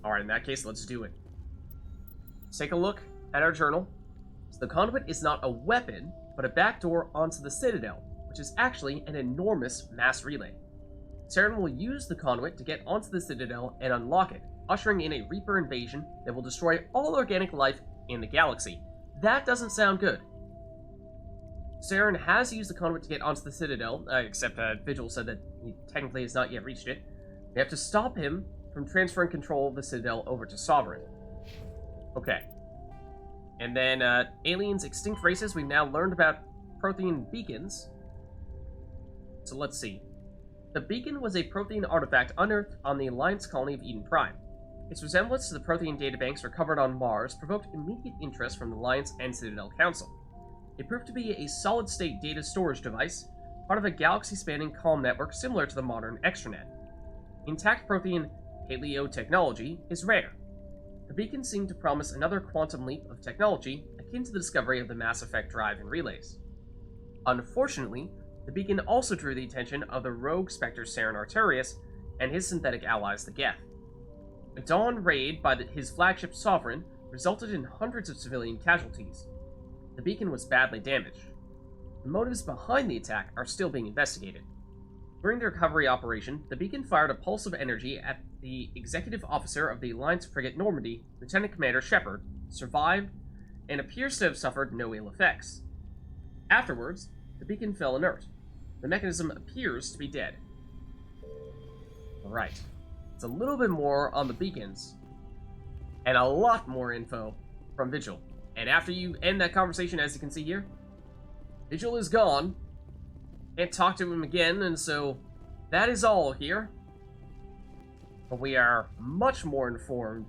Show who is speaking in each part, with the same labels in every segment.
Speaker 1: Alright, in that case, let's do it. Let's take a look at our journal. So the conduit is not a weapon, but a backdoor onto the Citadel, which is actually an enormous mass relay. Saren will use the conduit to get onto the Citadel and unlock it, ushering in a Reaper invasion that will destroy all organic life in the galaxy. That doesn't sound good. Saren has used the conduit to get onto the Citadel, except Vigil said that he technically has not yet reached it. They have to stop him from transferring control of the Citadel over to Sovereign. Okay. And then, aliens, extinct races, we've now learned about Prothean beacons. So let's see. The beacon was a Prothean artifact unearthed on the Alliance colony of Eden Prime. Its resemblance to the Prothean databanks recovered on Mars provoked immediate interest from the Alliance and Citadel Council. It proved to be a solid-state data storage device, part of a galaxy-spanning comm network similar to the modern extranet. Intact Prothean paleo technology is rare. The beacon seemed to promise another quantum leap of technology akin to the discovery of the Mass Effect drive and relays. Unfortunately, the beacon also drew the attention of the rogue Spectre Saren Arterius and his synthetic allies, the Geth. A dawn raid by his flagship Sovereign resulted in hundreds of civilian casualties. The beacon was badly damaged. The motives behind the attack are still being investigated. During the recovery operation, the beacon fired a pulse of energy at the executive officer of the Alliance frigate Normandy, Lieutenant Commander Shepard, survived, and appears to have suffered no ill effects. Afterwards, the beacon fell inert. The mechanism appears to be dead. Alright. It's a little bit more on the beacons, and a lot more info from Vigil. And after you end that conversation, as you can see here, Vigil is gone. Can't talk to him again, and so that is all here. But we are much more informed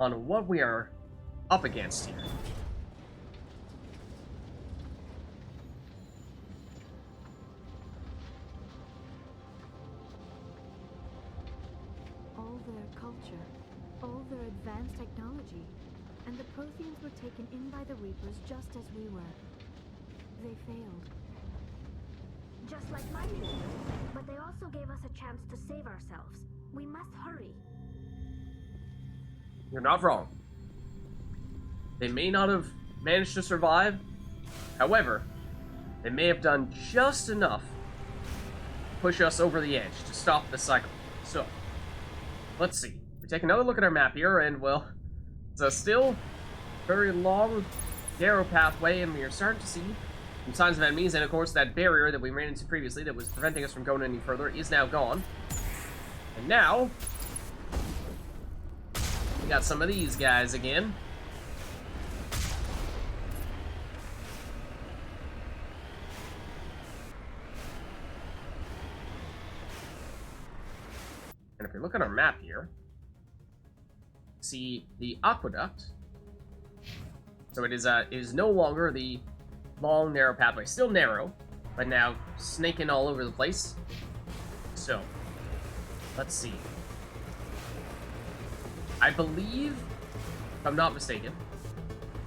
Speaker 1: on what we are up against here.
Speaker 2: All their culture, all their advanced technology, and the Protheans were taken in by the Reapers just as we were. They failed.
Speaker 3: Just like my people. But they also gave us a chance to save ourselves. We must hurry.
Speaker 1: You're not wrong. They may not have managed to survive. However, they may have done just enough to push us over the edge to stop the cycle. So, let's see. We take another look at our map here, and, well, it's a still very long, narrow pathway, and we are starting to see some signs of enemies, and of course that barrier that we ran into previously that was preventing us from going any further is now gone. And now, we got some of these guys again. And if we look at our map here, see the aqueduct. So it is no longer the long, narrow pathway. Still narrow, but now snaking all over the place. So, let's see. I believe, if I'm not mistaken,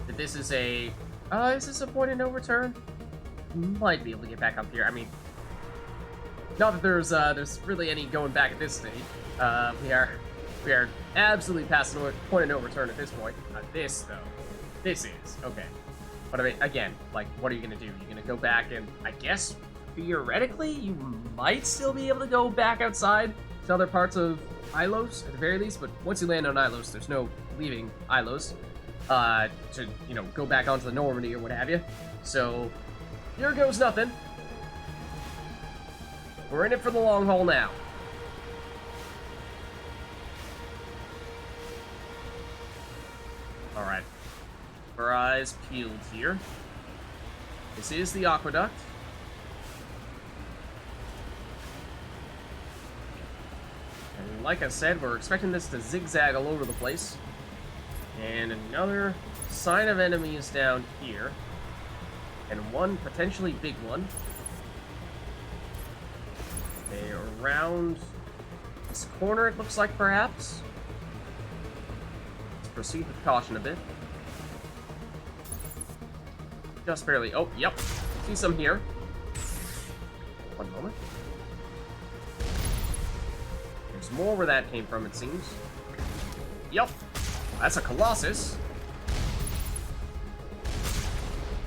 Speaker 1: that this is a... is this a point of no return? Might be able to get back up here. I mean, not that there's really any going back at this stage. We are absolutely past the point of no return at this point. This, though. This is. Okay. But I mean, again, like, what are you going to do? You're going to go back and, I guess, theoretically, you might still be able to go back outside to other parts of Ilos, at the very least, but once you land on Ilos, there's no leaving Ilos to, you know, go back onto the Normandy or what have you. So, here goes nothing. We're in it for the long haul now. Alright. Our eyes peeled here. This is the aqueduct. And like I said, we're expecting this to zigzag all over the place. And another sign of enemies down here. And one potentially big one. Okay, around this corner, it looks like, perhaps. Let's proceed with caution a bit. Just barely. Oh, yep. See some here. One moment. There's more where that came from, it seems. Yup. That's a Colossus.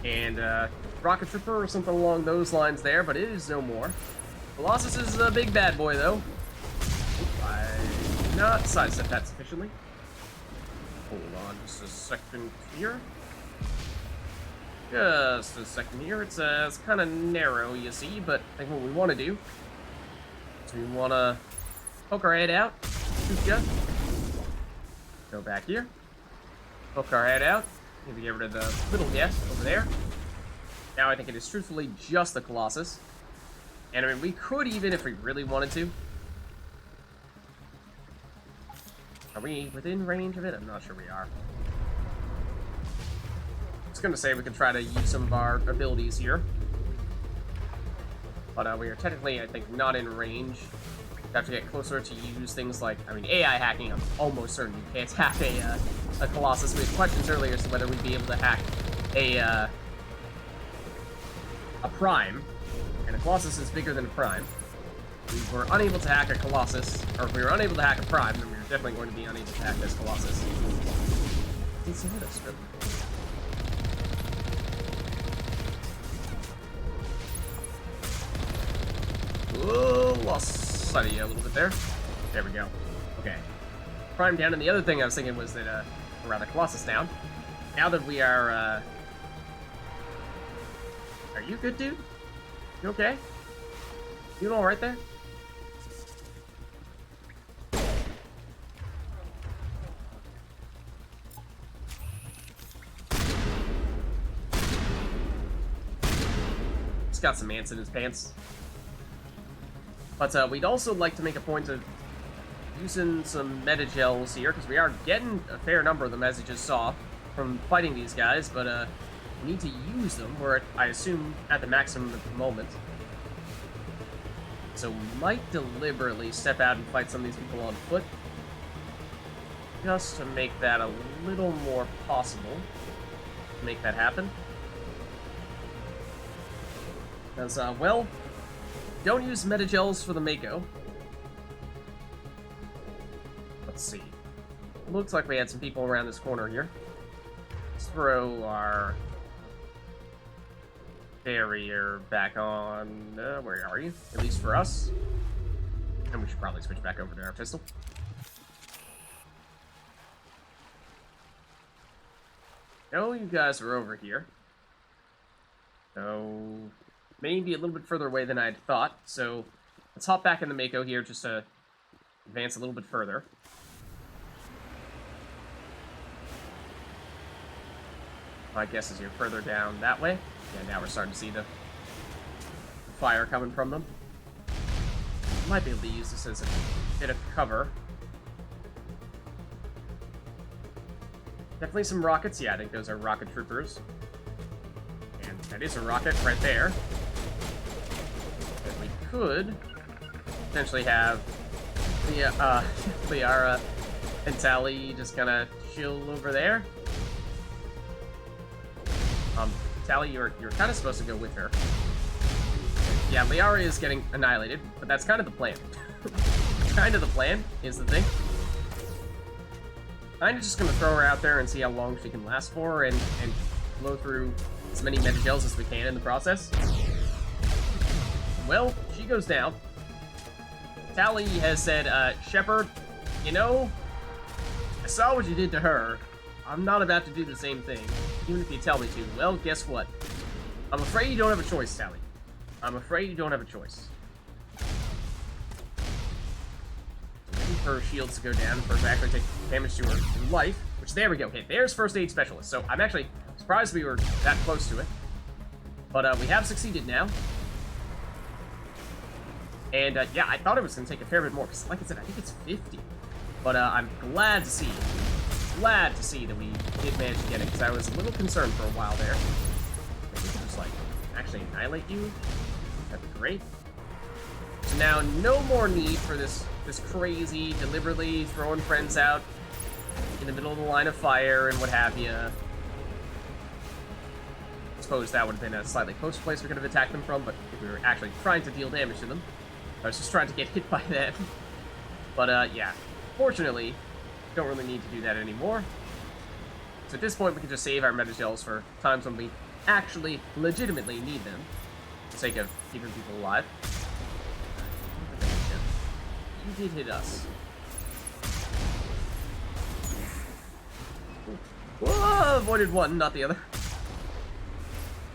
Speaker 1: And, rocket trooper or something along those lines there, but it is no more. Colossus is a big bad boy, though. Oop, I did not sidestep that sufficiently. Hold on just a second here. Just a second here. It's kind of narrow, you see, but I think what we want to do is we want to poke our head out. Shoot ya. Go back here. Poke our head out. Maybe get rid of the little guy over there. Now I think it is truthfully just the Colossus. And I mean, we could even, if we really wanted to. Are we within range of it? I'm not sure we are. I was going to say we could try to use some of our abilities here. But we are technically, I think, not in range. We have to get closer to use things like, I mean, AI hacking, I'm almost certain you can't hack a Colossus. We had questions earlier as to whether we'd be able to hack a Prime. And a Colossus is bigger than a Prime. If we were unable to hack a Colossus, or if we were unable to hack a Prime, then we were definitely going to be unable to hack this Colossus. Let's hit us, really. Whoa, lost sight of you a little bit there. There we go. Okay. Prime down, and the other thing I was thinking was that, or rather, Colossus down. Now that we are you good, dude? You okay? You doing alright there? He's got some ants in his pants. But we'd also like to make a point of using some meta gels here, because we are getting a fair number of them, as you just saw, from fighting these guys, but we need to use them. We're, I assume, at the maximum at the moment. So we might deliberately step out and fight some of these people on foot, just to make that a little more possible, to make that happen. Because, well, don't use metagels for the Mako. Let's see. Looks like we had some people around this corner here. Let's throw our barrier back on. Where are you? At least for us. And we should probably switch back over to our pistol. No, you guys are over here. So maybe a little bit further away than I'd thought. So let's hop back in the Mako here just to advance a little bit further. My guess is you're further down that way. Yeah, now we're starting to see the fire coming from them. Might be able to use this as a bit of cover. Definitely some rockets. Yeah, I think those are rocket troopers. And that is a rocket right there. That we could potentially have the Liara and Tally just kind of chill over there. Tally, you're kind of supposed to go with her. Yeah, Liara is getting annihilated, but that's kind of the plan. Kind of the plan is the thing. I'm just gonna throw her out there and see how long she can last for, and blow through as many metagels as we can in the process. Well, she goes down. Tally has said, Shepard, you know, I saw what you did to her. I'm not about to do the same thing, even if you tell me to. Well, guess what? I'm afraid you don't have a choice, Tally. I'm afraid you don't have a choice. Waiting for her shields to go down, for her to actually take damage to her life. Which, there we go. Okay, there's First Aid Specialist. So I'm actually surprised we were that close to it. But we have succeeded now. And yeah, I thought it was going to take a fair bit more, because like I said, I think it's 50. But I'm glad to see that we did manage to get it, because I was a little concerned for a while there. Maybe we could just, like, actually annihilate you. That'd be great. So now, no more need for this crazy, deliberately throwing friends out in the middle of the line of fire and what have you. I suppose that would have been a slightly closer place we could have attacked them from, but if we were actually trying to deal damage to them, I was just trying to get hit by them. But, yeah. Fortunately, don't really need to do that anymore. So at this point, we can just save our meta shells for times when we actually, legitimately need them, for the sake of keeping people alive. You did hit us. Whoa, avoided one, not the other.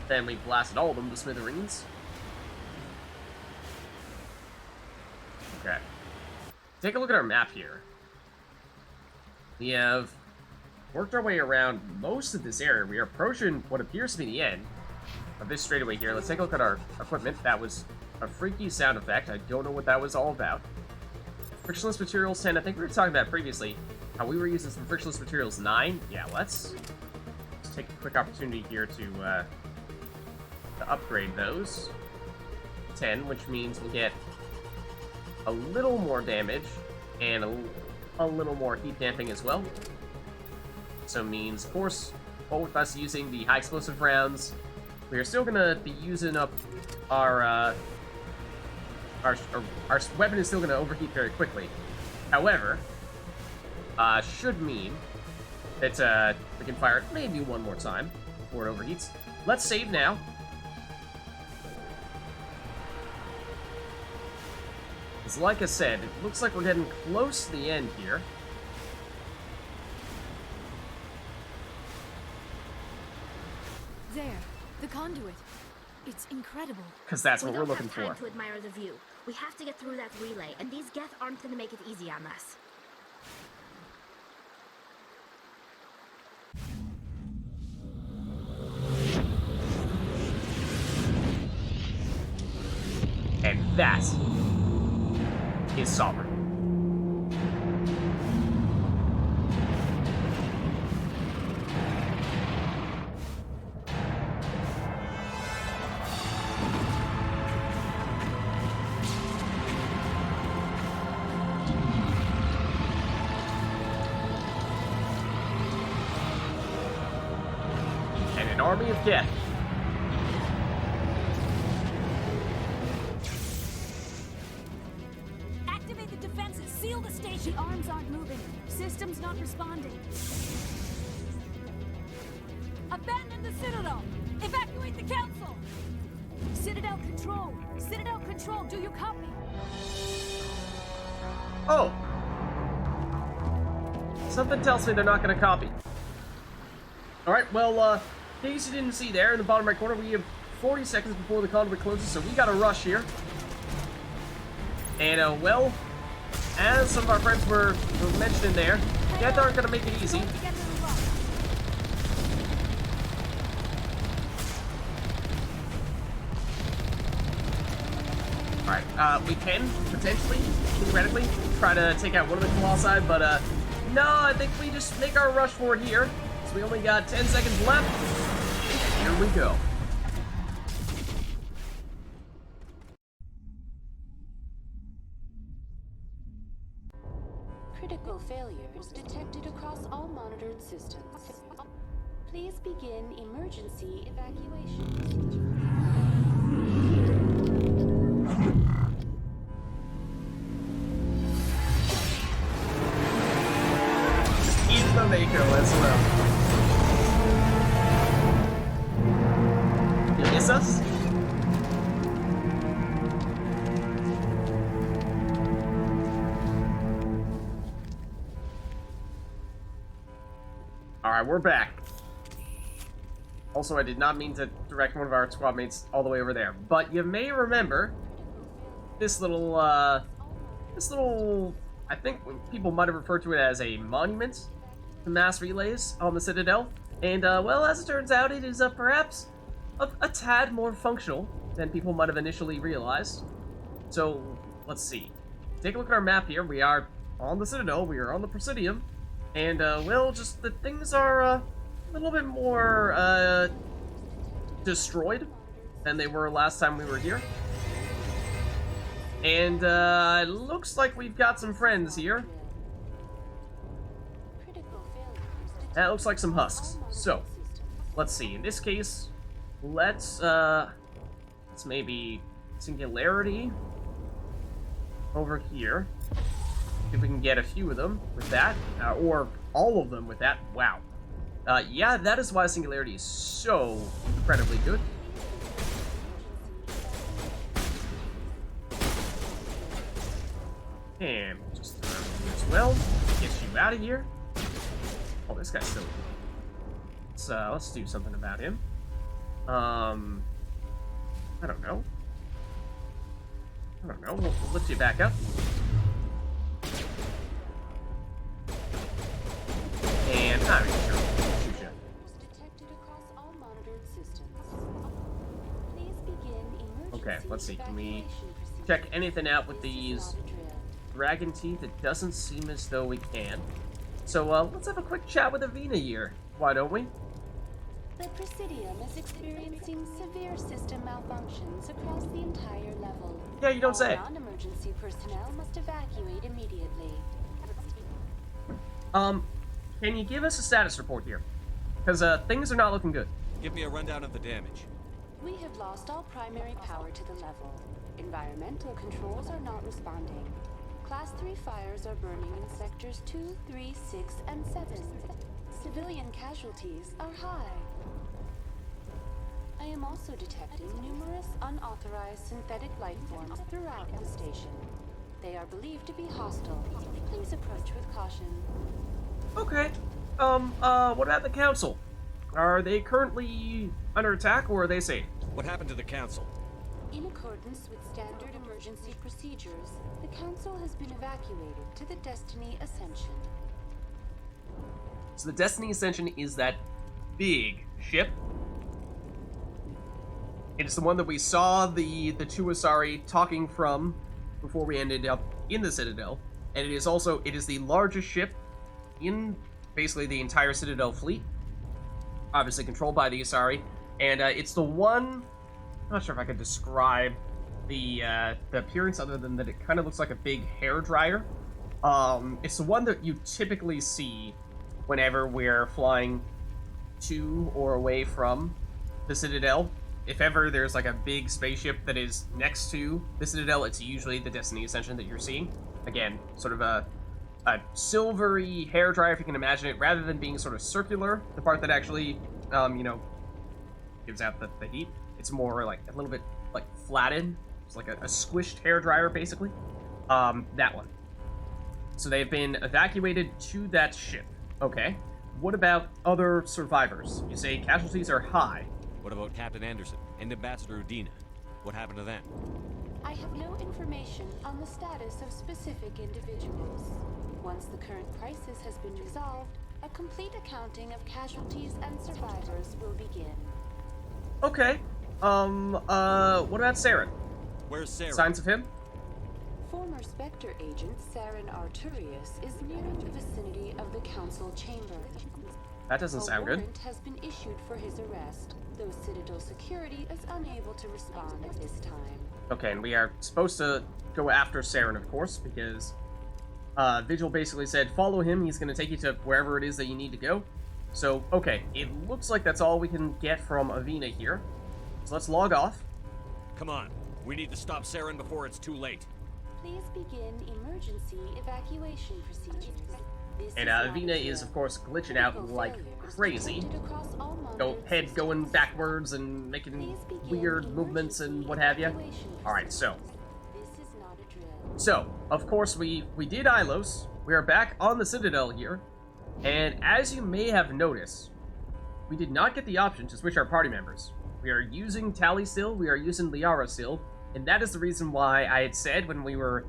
Speaker 1: Then we blasted all of them to smithereens. Okay. Take a look at our map here. We have worked our way around most of this area. We are approaching what appears to be the end of this straightaway here. Let's take a look at our equipment. That was a freaky sound effect. I don't know what that was all about. Frictionless Materials 10. I think we were talking about previously how we were using some Frictionless Materials 9. Yeah, let's take a quick opportunity here to upgrade those. 10, which means we'll get a little more damage and a little more heat damping as well. So means, of course, all with us using the high explosive rounds, we are still gonna be using up our weapon is still gonna overheat very quickly. However, should mean that we can fire it maybe one more time before it overheats. Let's save now. Because like I said, it looks like we're getting close to the end here.
Speaker 2: There, the conduit. It's incredible.
Speaker 1: Because that's what we're looking for.
Speaker 3: We don't have time to admire the view. We have to get through that relay, and these Geth aren't going to make it easy on us.
Speaker 1: And that is Saren. And an army of death.
Speaker 2: Seal the station! The arms aren't moving. Systems not responding. Abandon the Citadel! Evacuate the Council! Citadel Control! Citadel Control, do you copy?
Speaker 1: Oh! Something tells me they're not gonna copy. Alright, well, in case you didn't see there, in the bottom right corner, we have 40 seconds before the conduit closes, so we got a rush here. And, well, as some of our friends were mentioning there, Geth aren't going to make it easy. Alright, we can, potentially, theoretically, try to take out one of the Colossi, but, no, I think we just make our rush for it here. So we only got 10 seconds left. Here we go.
Speaker 4: Critical failures detected across all monitored systems. Please begin emergency evacuation.
Speaker 1: Eat the Mako as well. You miss us? Alright, we're back. Also, I did not mean to direct one of our squad mates all the way over there, but you may remember this little, I think people might have referred to it as a monument to mass relays on the Citadel, and, well, as it turns out, it is, perhaps a tad more functional than people might have initially realized. So, let's see. Take a look at our map here. We are on the Citadel, we are on the Presidium, and, well, just the things are, a little bit more, destroyed than they were last time we were here. And, it looks like we've got some friends here. That looks like some husks. So, let's see. In this case, let's maybe Singularity over here. See if we can get a few of them with that, or all of them with that. Wow. Yeah, that is why Singularity is so incredibly good. And just throw you as well. Get you out of here. Oh, this guy's still. Let's do something about him. I don't know. We'll lift you back up. And I'm sure. Shoot ya.
Speaker 4: Detected across all monitored systems. Please begin emergency
Speaker 1: Okay, let's see. Can we
Speaker 4: evacuation procedure.
Speaker 1: check anything out with
Speaker 4: This is
Speaker 1: these
Speaker 4: not a drill.
Speaker 1: dragon teeth? It doesn't seem as though we can. So, let's have a quick chat with Avina here. Why don't we?
Speaker 4: The Presidium is experiencing severe system malfunctions across the entire level.
Speaker 1: Yeah, you don't say.
Speaker 4: All non-emergency personnel must evacuate immediately.
Speaker 1: Can you give us a status report here? Because, things are not looking good.
Speaker 5: Give me a rundown of the damage.
Speaker 4: We have lost all primary power to the level. Environmental controls are not responding. Class 3 fires are burning in sectors 2, 3, 6, and 7. Civilian casualties are high. I am also detecting numerous unauthorized synthetic life forms throughout the station. They are believed to be hostile. Please approach with caution.
Speaker 1: Okay. What about the council? Are they currently under attack, or are they safe?
Speaker 5: What happened to the council?
Speaker 4: In accordance with standard emergency procedures, the Council has been evacuated to the Destiny Ascension.
Speaker 1: So the Destiny Ascension is that big ship. It's the one that we saw the two Asari talking from before we ended up in the Citadel. And it is the largest ship in basically the entire Citadel fleet. Obviously controlled by the Asari. And it's the one, I'm not sure if I could describe the appearance other than that it kind of looks like a big hairdryer. It's the one that you typically see whenever we're flying to or away from the Citadel. If ever there's like a big spaceship that is next to the Citadel, it's usually the Destiny Ascension that you're seeing. Again, sort of a silvery hairdryer, if you can imagine it, rather than being sort of circular, the part that actually, gives out the heat. It's more like a little bit like flattened. It's like a squished hairdryer, basically. That one. So they've been evacuated to that ship. Okay. What about other survivors? You say casualties are high.
Speaker 5: What about Captain Anderson and Ambassador Udina? What happened to them?
Speaker 4: I have no information on the status of specific individuals. Once the current crisis has been resolved, a complete accounting of casualties and survivors will begin.
Speaker 1: Okay. What about Saren?
Speaker 5: Where's Saren?
Speaker 1: Signs of him?
Speaker 4: Former Spectre agent Saren Arturius is nearing the vicinity of the Council chamber.
Speaker 1: That doesn't sound good.
Speaker 4: A warrant has been issued for his arrest, though Citadel security is unable to respond at this time.
Speaker 1: Okay, and we are supposed to go after Saren, of course, because Vigil basically said, follow him, he's going to take you to wherever it is that you need to go. So, okay, it looks like that's all we can get from Avina here. So let's log off.
Speaker 5: Come on. We need to stop Saren before it's too late.
Speaker 4: Please begin emergency evacuation procedures. This
Speaker 1: And
Speaker 4: is not a
Speaker 1: Avina is,
Speaker 4: drill.
Speaker 1: of course, glitching out
Speaker 4: Critical
Speaker 1: like
Speaker 4: failures
Speaker 1: crazy.
Speaker 4: detected across all
Speaker 1: Go
Speaker 4: monitored
Speaker 1: head going
Speaker 4: systems.
Speaker 1: backwards and making
Speaker 4: Please begin
Speaker 1: weird movements and what have you.
Speaker 4: emergency
Speaker 1: Alright, so.
Speaker 4: procedures. This is not a drill.
Speaker 1: So, of course, we did Ilos. We are back on the Citadel here. And as you may have noticed, we did not get the option to switch our party members. We are using Tally still, we are using Liara still, and that is the reason why I had said when we were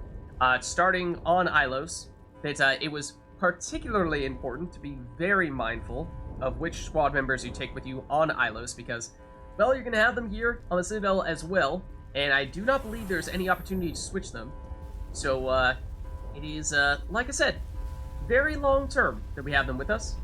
Speaker 1: starting on Ilos that it was particularly important to be very mindful of which squad members you take with you on Ilos, because, well, you're going to have them here on the Citadel as well, and I do not believe there's any opportunity to switch them. So, it is, like I said, very long term that we have them with us.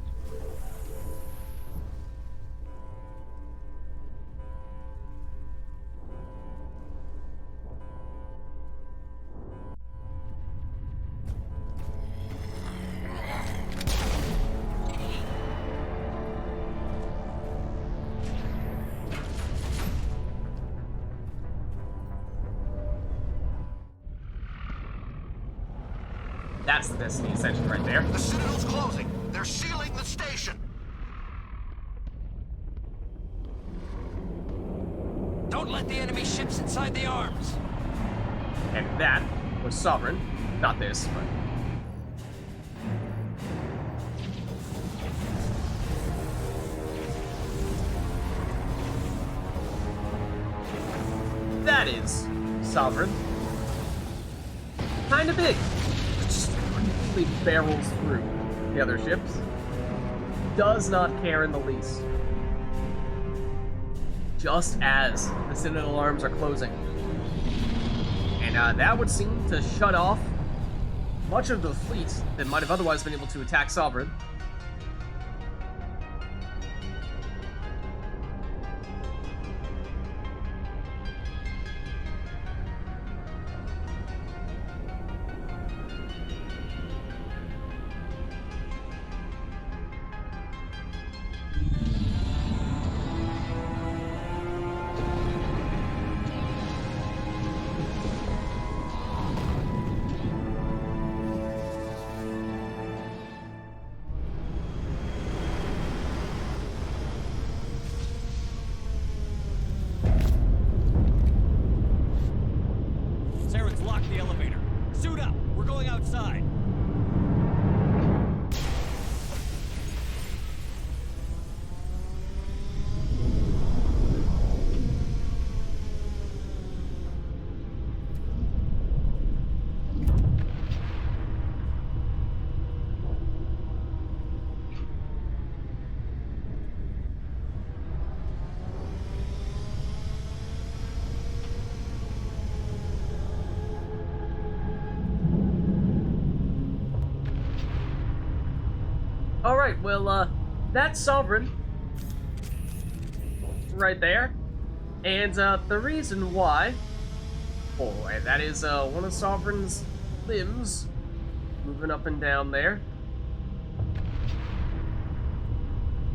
Speaker 1: That's the Destiny Ascension right there.
Speaker 6: The Citadel's closing. They're sealing the station.
Speaker 7: Don't let the enemy ships inside the arms.
Speaker 1: And that was Sovereign. Not this, but... That is Sovereign. Kinda big. Just completely barrels through the other ships. Does not care in the least. Just as the Citadel arms are closing. And that would seem to shut off much of the fleet that might have otherwise been able to attack Sovereign.
Speaker 5: Saren's locked the elevator. Suit up. We're going outside.
Speaker 1: Alright, well, that's Sovereign. Right there. And, the reason why... Boy, that is, one of Sovereign's limbs. Moving up and down there.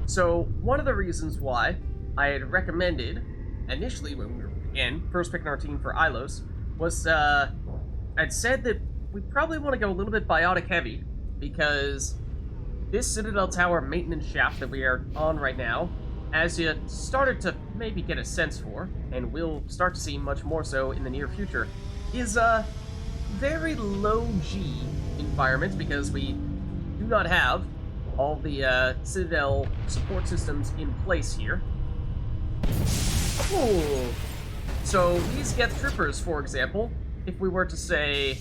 Speaker 1: So, one of the reasons why I had recommended, initially when we were, again, first picking our team for Ilos, was, I'd said that we probably want to go a little bit biotic heavy, because this Citadel Tower maintenance shaft that we are on right now, as you started to maybe get a sense for, and we'll start to see much more so in the near future, is a very low-G environment, because we do not have all the Citadel support systems in place here. Ooh. So these Geth Troopers, for example, if we were to say,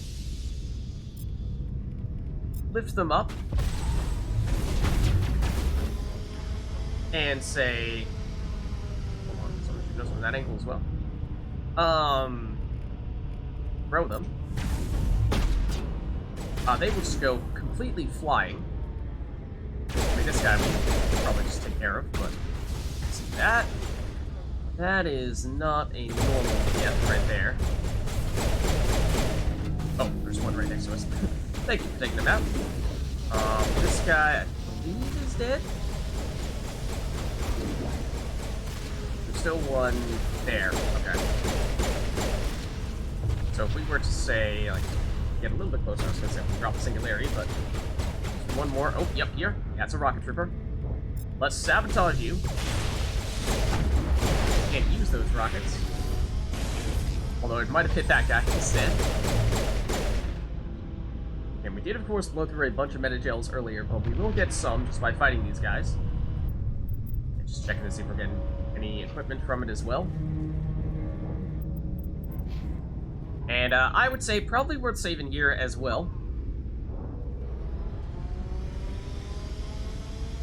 Speaker 1: lift them up, and say, hold on, someone should know from that angle as well. Throw them. They will just go completely flying. I mean, this guy will probably just take care of, but see that? That is not a normal Geth right there. Oh, there's one right next to us. Thank you for taking them out. This guy, I believe, is dead. Still one there. Okay. So if we were to say, like, get a little bit closer, I was going to say drop the singularity, but one more. Oh, yep, here. That's a rocket trooper. Let's sabotage you. Can't use those rockets. Although it might have hit that guy instead. And we did, of course, blow through a bunch of metagels earlier, but we will get some just by fighting these guys. And just checking to see if we're getting any equipment from it as well. And I would say probably worth saving here as well.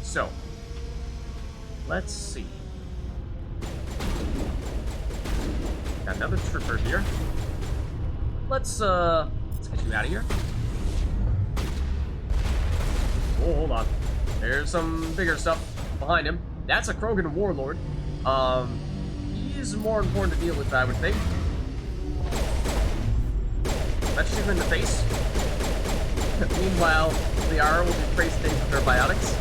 Speaker 1: So, let's see. Got another trooper here. Let's get you out of here. Oh, hold on. There's some bigger stuff behind him. That's a Krogan warlord. He's more important to deal with, I would think. Let's shoot him in the face. Meanwhile, Liara will do crazy things with her biotics.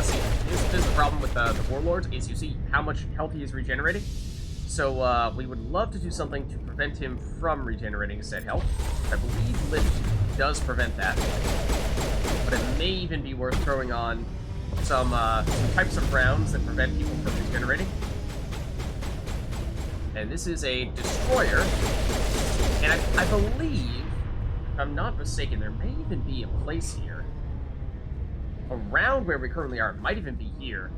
Speaker 1: See, this is the problem with the warlord, is you see how much health he is regenerating. So, we would love to do something to prevent him from regenerating said health. I believe lift does prevent that. But it may even be worth throwing on some types of rounds that prevent people from regenerating. And this is a destroyer. And I believe, if I'm not mistaken, there may even be a place here around where we currently are. It might even be here,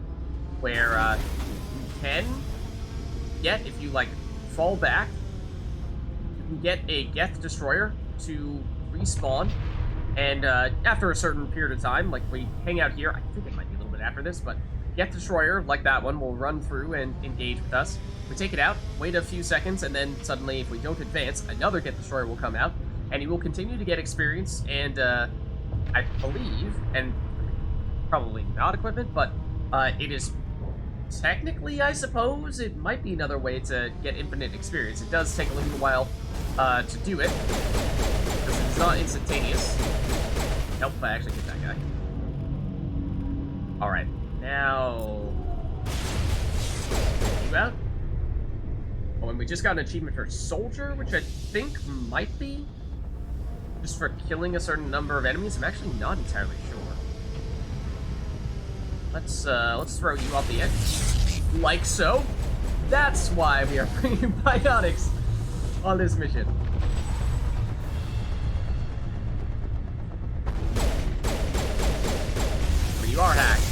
Speaker 1: where you can get, if you like fall back, you can get a Geth destroyer to respawn, and after a certain period of time, like we hang out here, I think it might be a little bit after this, but Geth destroyer like that one will run through and engage with us. We take it out, wait a few seconds, and then suddenly, if we don't advance, another Geth destroyer will come out, and he will continue to get experience, and I believe, and probably not equipment, but it is technically, I suppose, it might be another way to get infinite experience. It does take a little while to do it, because it's not instantaneous. Nope, I actually hit that guy. Alright, now... you out? Oh, and we just got an achievement for Soldier, which I think might be just for killing a certain number of enemies. I'm actually not entirely sure. Let's throw you off the edge. Like so. That's why we are bringing biotics on this mission. But you are hacked.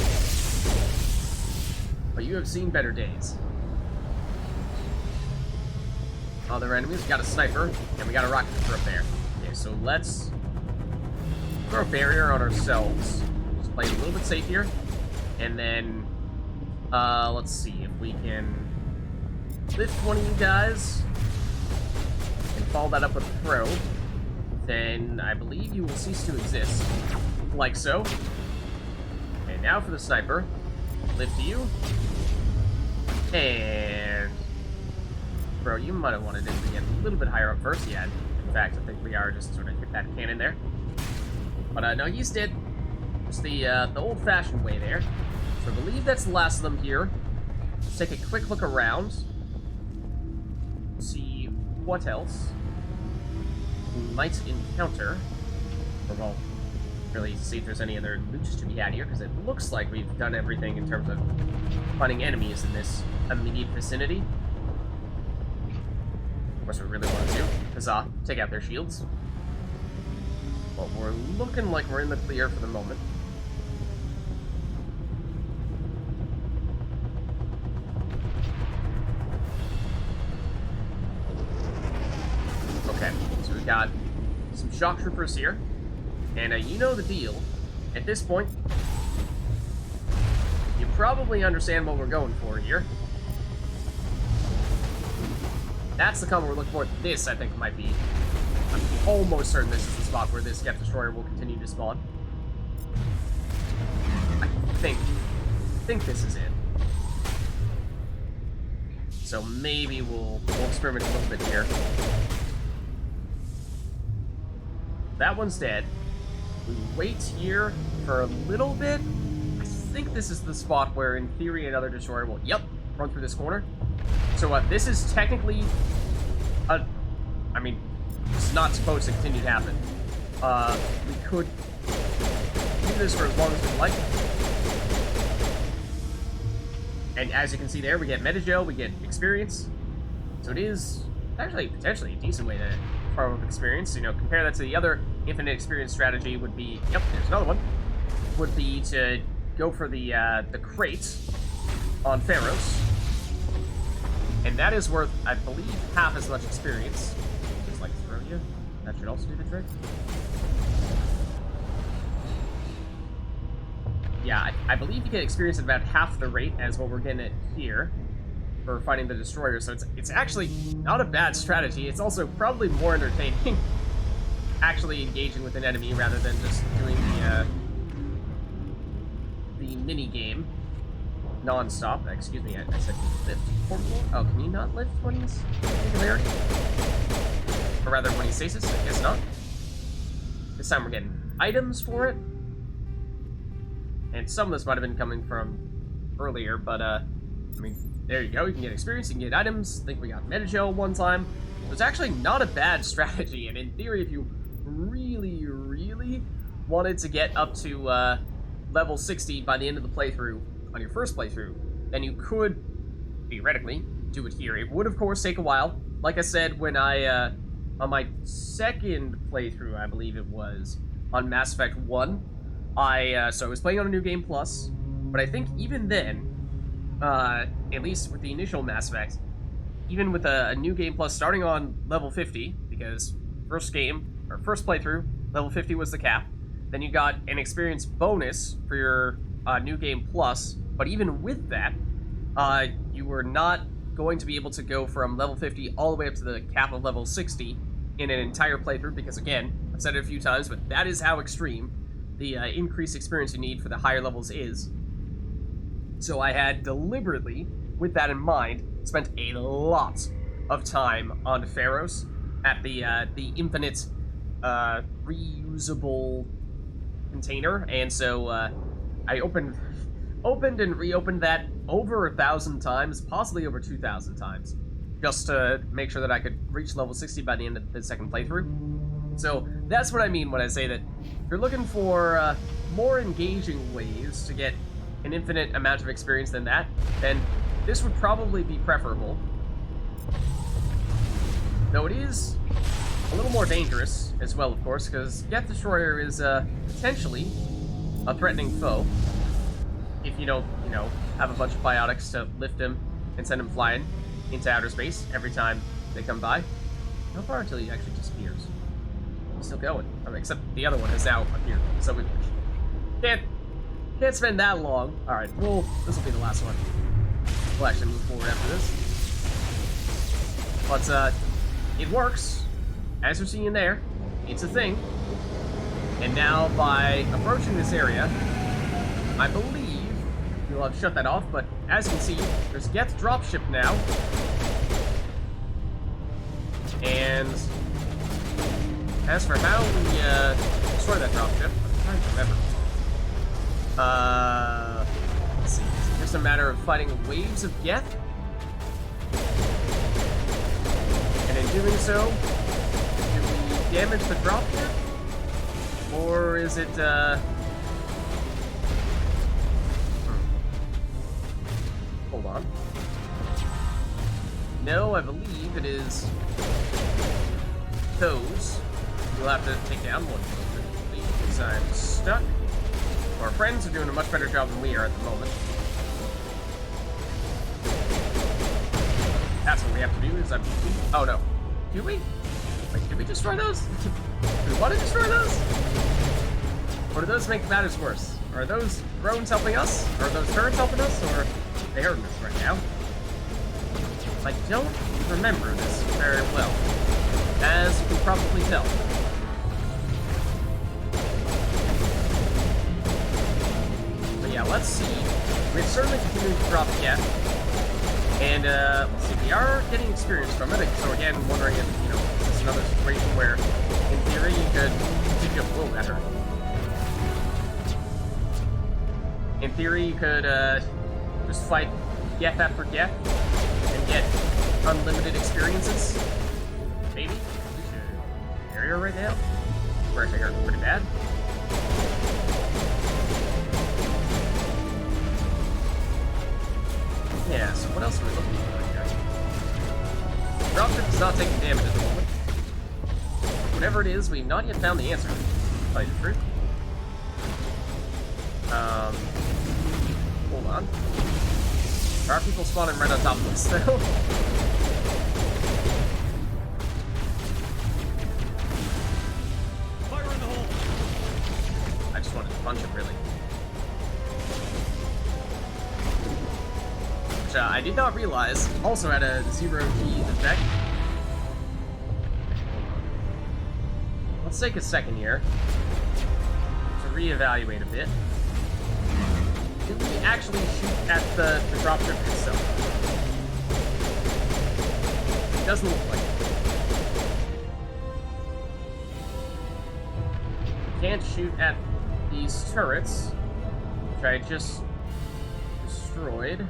Speaker 1: But you have seen better days. Other enemies, we got a sniper, and we got a rocket up there. Okay, so let's throw a barrier on ourselves. Just play it a little bit safe here. And then, let's see if we can lift one of you guys and follow that up with a throw. Then I believe you will cease to exist. Like so. And now for the sniper. Lift you. And... bro, you might have wanted it to get a little bit higher up first. Yeah, in fact, I think we are just sort of hit that cannon there. But no, he's dead. It's the old-fashioned way there. So I believe that's the last of them here. Let's take a quick look around. See what else we might encounter. Or, well, really see if there's any other loot to be had here, because it looks like we've done everything in terms of finding enemies in this immediate vicinity. Of course, we really want to do. Huzzah, take out their shields. But we're looking like we're in the clear for the moment. Okay, so we've got some shock troopers here. And you know the deal. At this point, you probably understand what we're going for here. That's the combo we're looking for. This, I think, might be... I'm almost certain this is the spot where this Geth Destroyer will continue to spawn. I think this is it. So maybe we'll experiment a little bit here. That one's dead. We wait here for a little bit. I think this is the spot where, in theory, another destroyer will, run through this corner. So this is technically I mean, it's not supposed to continue to happen. We could do this for as long as we'd like. And as you can see there, we get Metagel, we get experience. So it is actually potentially a decent way to farm up experience. You know, compare that to the other infinite experience strategy would be, there's another one, would be to go for the crates on Pharaohs. And that is worth, I believe, half as much experience. Just like throw you. That should also do the trick. Yeah, I believe you get experience at about half the rate as what we're getting at here for finding the destroyer. So it's actually not a bad strategy. It's also probably more entertaining actually engaging with an enemy rather than just doing the mini game non-stop. Excuse me, I said lift. Oh, can you not lift when he's singularity? Or rather, when he's stasis? I guess not. This time we're getting items for it. And some of this might have been coming from earlier, but, I mean, there you go. You can get experience, you can get items. I think we got Metagel one time. It's actually not a bad strategy, and in theory, if you really, wanted to get up to level 60 by the end of the playthrough on your first playthrough, then you could, theoretically, do it here. It would, of course, take a while. Like I said, when I, on my second playthrough, I believe it was, on Mass Effect 1, so I was playing on a New Game Plus, but I think even then, at least with the initial Mass Effect, even with a New Game Plus starting on level 50, because first playthrough, level 50 was the cap, then you got an experience bonus for your New Game Plus, but even with that, you were not going to be able to go from level 50 all the way up to the cap of level 60 in an entire playthrough, because again, I've said it a few times, but that is how extreme the increased experience you need for the higher levels is. So I had deliberately, with that in mind, spent a lot of time on Pharos at the infinite reusable container, and so I opened and reopened that over 1,000 times, possibly over 2,000 times, just to make sure that I could reach level 60 by the end of the second playthrough. So that's what I mean when I say that if you're looking for more engaging ways to get an infinite amount of experience than that, then this would probably be preferable. Though it is a little more dangerous as well, of course, because Geth Destroyer is potentially a threatening foe. If you don't, have a bunch of biotics to lift him and send him flying into outer space every time they come by. How far until he actually disappears? He's still going. I mean, except the other one has now appeared, so we can't spend that long. All right, this will be the last one. We'll actually move forward after this. But it works, as you're seeing there. It's a thing. And now by approaching this area, I believe we'll have shut that off. But as you can see, there's Geth dropship now, and as for how we destroy that dropship, I'm trying to remember. Let's see. It's just a matter of fighting waves of Geth. And in doing so, do we damage the dropship? Or is it, Hold on. No, I believe it is those we'll have to take down one because I'm stuck. Our friends are doing a much better job than we are at the moment. That's what we have to do is oh no. Do we? Wait, did we destroy those? Do we want to destroy those? Or do those make matters worse? Are those drones helping us? Are those turrets helping us? Or are they hurting us right now? I don't remember this very well, as you can probably tell. But yeah, let's see. We're certainly continuing to drop Geth. And, let's see, we are getting experience from it, so again, wondering if, this is another situation where, in theory, you could continue to blow at her. In theory, you could, just fight Geth after Geth and get unlimited experiences. Maybe? Area right now? We're actually hurting pretty bad. Yeah, so what else are we looking for here? Dropship is not taking damage at the moment. Whatever it is, we've not yet found the answer. To tell you the truth. Hold on. There are people spawning right on top of us, though.
Speaker 5: Fire in the hole!
Speaker 1: I just wanted to punch him, really. Which I did not realize also had a 0G effect. Let's take a second here to reevaluate a bit. Did we actually shoot at the dropship itself? It doesn't look like it. Can't shoot at these turrets, which I just destroyed.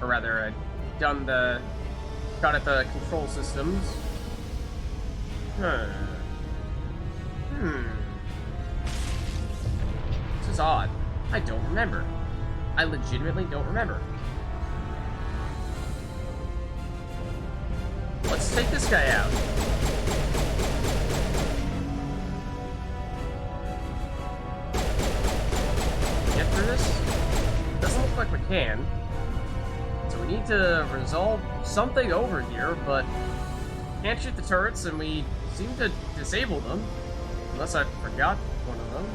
Speaker 1: Or rather, got at the control systems. seems odd. I don't remember. I legitimately don't remember. Let's take this guy out. Get through this? Doesn't look like we can. So we need to resolve something over here, but can't shoot the turrets, and we seem to disable them. Unless I forgot one of them.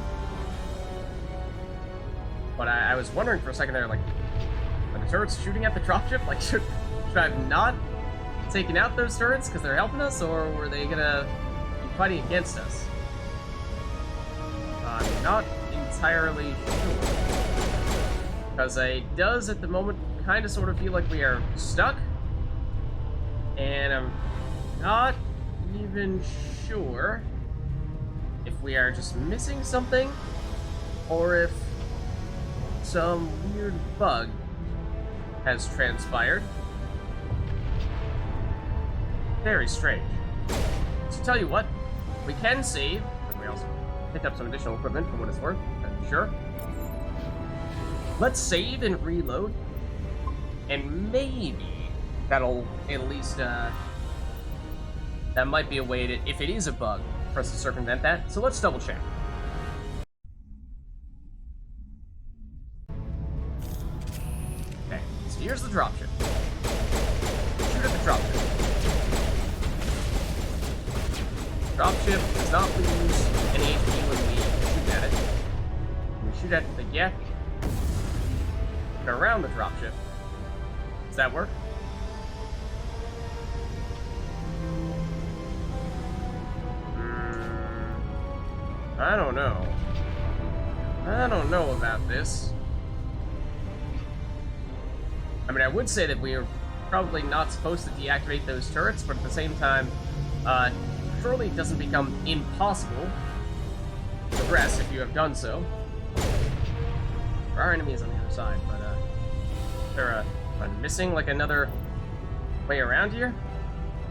Speaker 1: But I was wondering for a second there, like, are the turrets shooting at the dropship? Like, should I have not taken out those turrets because they're helping us, or were they gonna be fighting against us? I'm not entirely sure. Because it does, at the moment, kind of sort of feel like we are stuck. And I'm not even sure if we are just missing something, or if some weird bug has transpired. Very strange. So tell you what, we can save, but we also picked up some additional equipment for what it's worth, sure. Let's save and reload, and maybe that'll at least, that might be a way to, if it is a bug, for us to circumvent that. So let's double check. Okay, so here's the dropship. Shoot at the dropship. Dropship does not lose any HP when we shoot at it. When we shoot at the yak, around the dropship. Does that work? I don't know. I don't know about this. I mean, I would say that we are probably not supposed to deactivate those turrets, but at the same time, surely it doesn't become impossible to progress if you have done so. There are enemies on the other side, but they're missing like another way around here.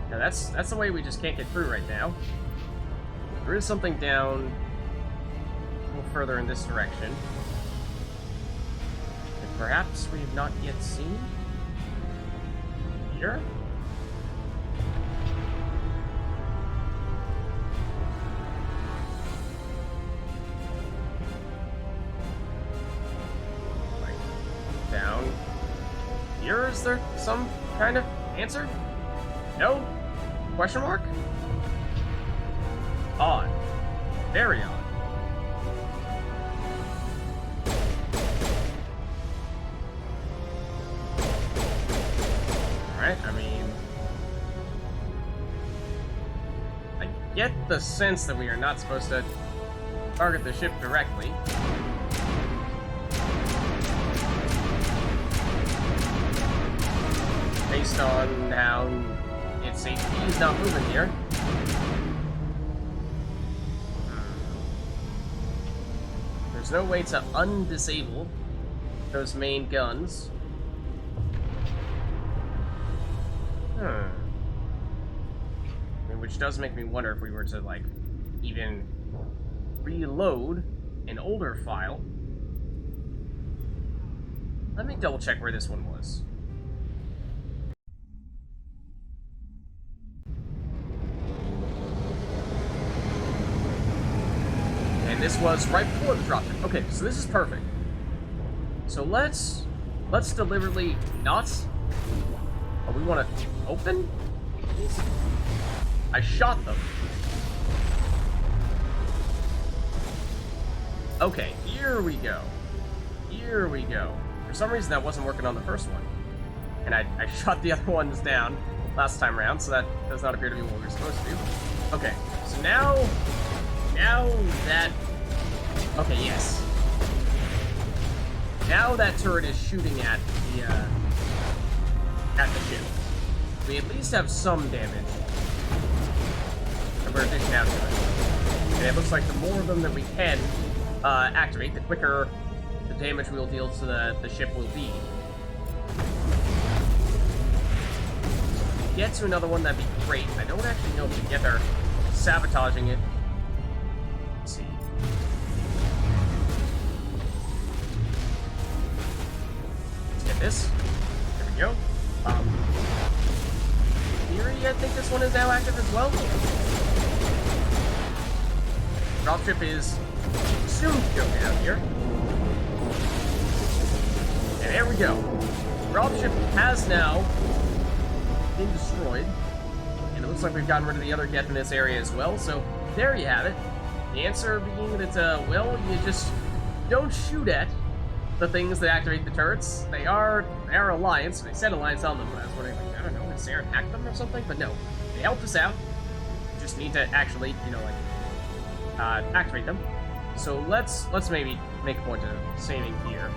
Speaker 1: No, that's the way we just can't get through right now. There is something down a little further in this direction that perhaps we have not yet seen. Here? Down here, is there some kind of answer? No? Question mark? Odd. Very odd. Alright, I mean, I get the sense that we are not supposed to target the ship directly. Based on how its HP is not moving here. There's no way to undisable those main guns. I mean, which does make me wonder if we were to, like, even reload an older file. Let me double check where this one was. And this was right before the dropship. Okay, so this is perfect. So let's deliberately not. Oh, we want to open these? I shot them. Okay, here we go. Here we go. For some reason that wasn't working on the first one. And I shot the other ones down last time around, so that does not appear to be what we were supposed to do. Okay, so now that... Okay, yes. Now that turret is shooting at the ship. We at least have some damage that we're dishing out to it. And it looks like the more of them that we can activate, the quicker the damage we'll deal to the ship will be. If we get to another one, that'd be great. I don't actually know if we get there sabotaging it. Let's see. this. There we go. Theory, I think this one is now active as well. Dropship is soon to go down here. And there we go. Dropship has now been destroyed. And it looks like we've gotten rid of the other Geth in this area as well. So there you have it. The answer being that, well, you just don't shoot at the things that activate the turrets. They are Alliance. They said Alliance on them, but I was wondering, like, I don't know, did Saren hack them or something? But no, they helped us out. We just need to actually, you know, like, activate them. So let's maybe make a point of saving here.